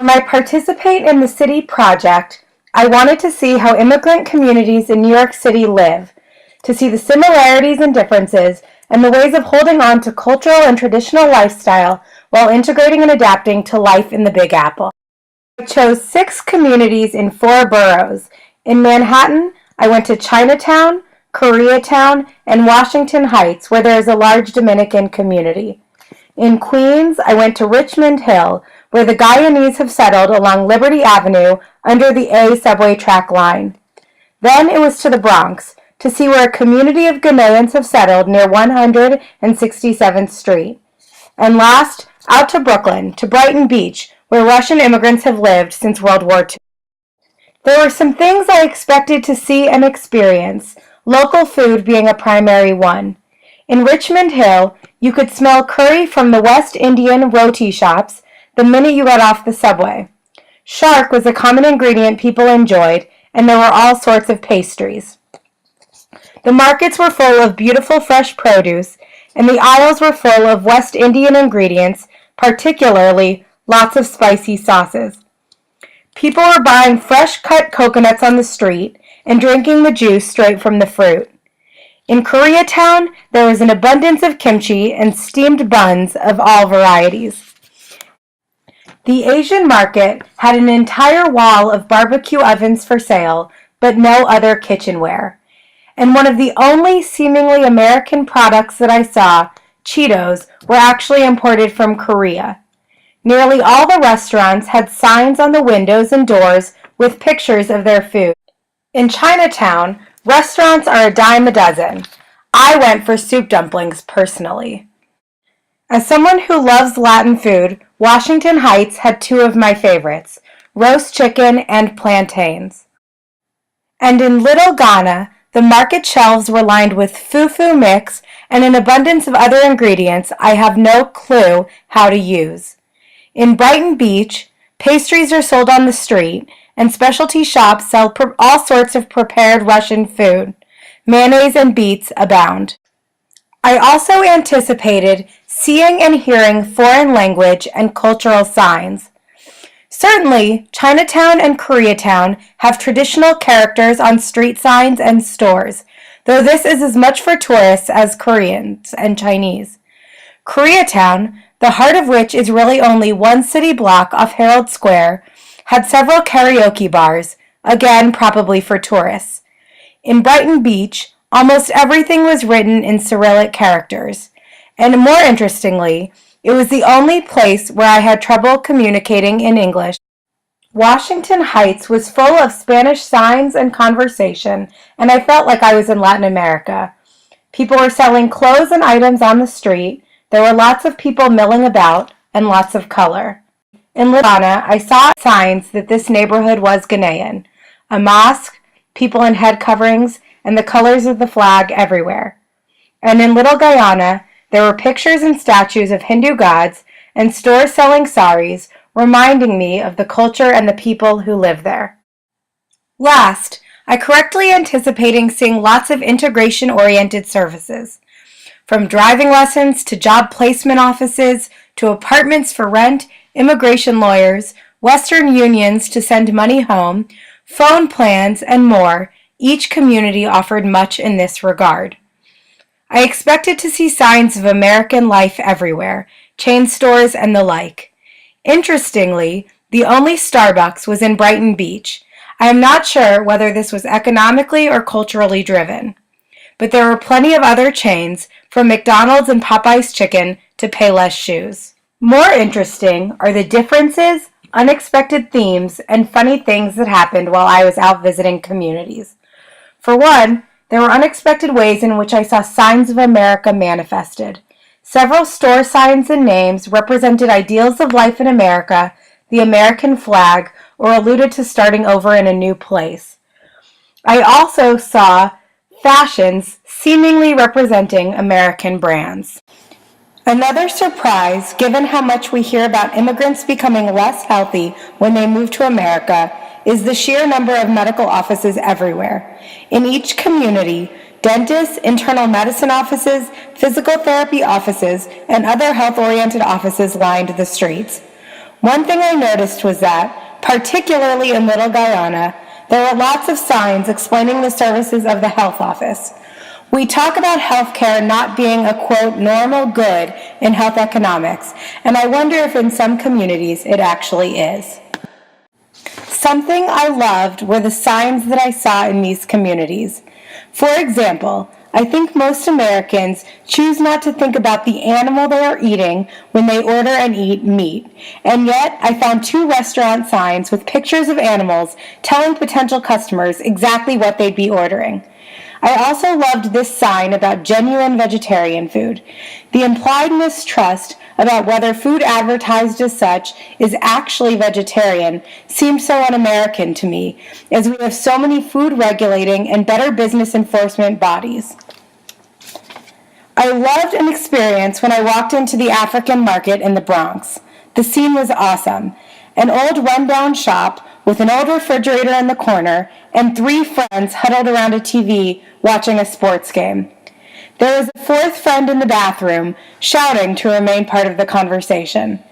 my Participate in the City project, I wanted to see how immigrant communities in New York City live, to see the similarities and differences, and the ways of holding on to cultural and traditional lifestyle while integrating and adapting to life in the Big Apple. I chose 6 communities in 4 boroughs. In Manhattan, I went to Chinatown, Koreatown, and Washington Heights, where there is a large Dominican community. In Queens, I went to Richmond Hill, where the Guyanese have settled along Liberty Avenue under the A subway track line. Then it was to the Bronx, to see where a community of Ghanaians have settled near 167th Street. And last, out to Brooklyn, to Brighton Beach, where Russian immigrants have lived since World War II. There were some things I expected to see and experience, local food being a primary one. In Richmond Hill, you could smell curry from the West Indian roti shops the minute you got off the subway. Shark was a common ingredient people enjoyed, and there were all sorts of pastries. The markets were full of beautiful fresh produce, and the aisles were full of West Indian ingredients, particularly lots of spicy sauces. People were buying fresh cut coconuts on the street and drinking the juice straight from the fruit. In Koreatown, there was an abundance of kimchi and steamed buns of all varieties. The Asian market had an entire wall of barbecue ovens for sale, but no other kitchenware. And one of the only seemingly American products that I saw, Cheetos, were actually imported from Korea. Nearly all the restaurants had signs on the windows and doors with pictures of their food. In Chinatown, restaurants are a dime a dozen. I went for soup dumplings personally. As someone who loves Latin food, Washington Heights had 2 of my favorites, roast chicken and plantains. And in Little Ghana, the market shelves were lined with fufu mix and an abundance of other ingredients I have no clue how to use. In Brighton Beach, pastries are sold on the street, and specialty shops sell all sorts of prepared Russian food. Mayonnaise and beets abound. I also anticipated seeing and hearing foreign language and cultural signs. Certainly, Chinatown and Koreatown have traditional characters on street signs and stores, though this is as much for tourists as Koreans and Chinese. Koreatown, the heart of which is really only 1 city block off Herald Square, had several karaoke bars, again probably for tourists. In Brighton Beach, almost everything was written in Cyrillic characters, and more interestingly, it was the only place where I had trouble communicating in English. Washington Heights was full of Spanish signs and conversation, and I felt like I was in Latin America. People were selling clothes and items on the street. There were lots of people milling about, and lots of color. In Little Ghana, I saw signs that this neighborhood was Ghanaian. A mosque, people in head coverings, and the colors of the flag everywhere. And in Little Guyana, there were pictures and statues of Hindu gods and stores selling saris, reminding me of the culture and the people who live there. Last, I correctly anticipating seeing lots of integration-oriented services. From driving lessons to job placement offices to apartments for rent, immigration lawyers, Western unions to send money home, phone plans, and more, each community offered much in this regard. I expected to see signs of American life everywhere, chain stores and the like. Interestingly, the only Starbucks was in Brighton Beach. I am not sure whether this was economically or culturally driven. But there were plenty of other chains, from McDonald's and Popeye's Chicken to Payless Shoes. More interesting are the differences, unexpected themes, and funny things that happened while I was out visiting communities. For one, there were unexpected ways in which I saw signs of America manifested. Several store signs and names represented ideals of life in America, the American flag, or alluded to starting over in a new place. I also saw fashions seemingly representing American brands. Another surprise, given how much we hear about immigrants becoming less healthy when they move to America, is the sheer number of medical offices everywhere. In each community, dentists, internal medicine offices, physical therapy offices, and other health-oriented offices lined the streets. One thing I noticed was that, particularly in Little Guyana, there were lots of signs explaining the services of the health office. We talk about healthcare not being a, quote, normal good in health economics, and I wonder if in some communities it actually is. Something I loved were the signs that I saw in these communities. For example, I think most Americans choose not to think about the animal they are eating when they order and eat meat, and yet I found 2 restaurant signs with pictures of animals telling potential customers exactly what they'd be ordering. I also loved this sign about genuine vegetarian food. The implied mistrust about whether food advertised as such is actually vegetarian seemed so un-American to me, as we have so many food regulating and better business enforcement bodies. I loved an experience when I walked into the African market in the Bronx. The scene was awesome. An old rundown shop with an old refrigerator in the corner and 3 friends huddled around a TV watching a sports game. There was a 4th friend in the bathroom, shouting to remain part of the conversation.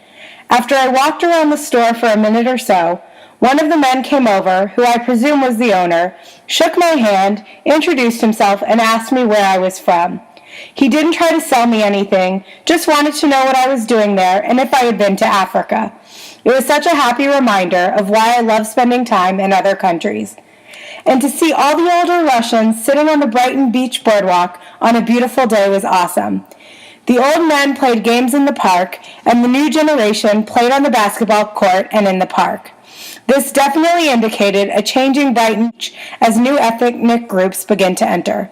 After I walked around the store for a minute or so, one of the men came over, who I presume was the owner, shook my hand, introduced himself, and asked me where I was from. He didn't try to sell me anything, just wanted to know what I was doing there and if I had been to Africa. It was such a happy reminder of why I love spending time in other countries. And to see all the older Russians sitting on the Brighton Beach boardwalk on a beautiful day was awesome. The old men played games in the park, and the new generation played on the basketball court and in the park. This definitely indicated a changing Brighton Beach as new ethnic groups begin to enter.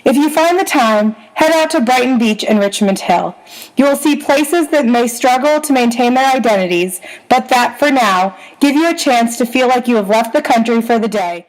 If you find the time, head out to Brighton Beach and Richmond Hill. You will see places that may struggle to maintain their identities, but that, for now, give you a chance to feel like you have left the country for the day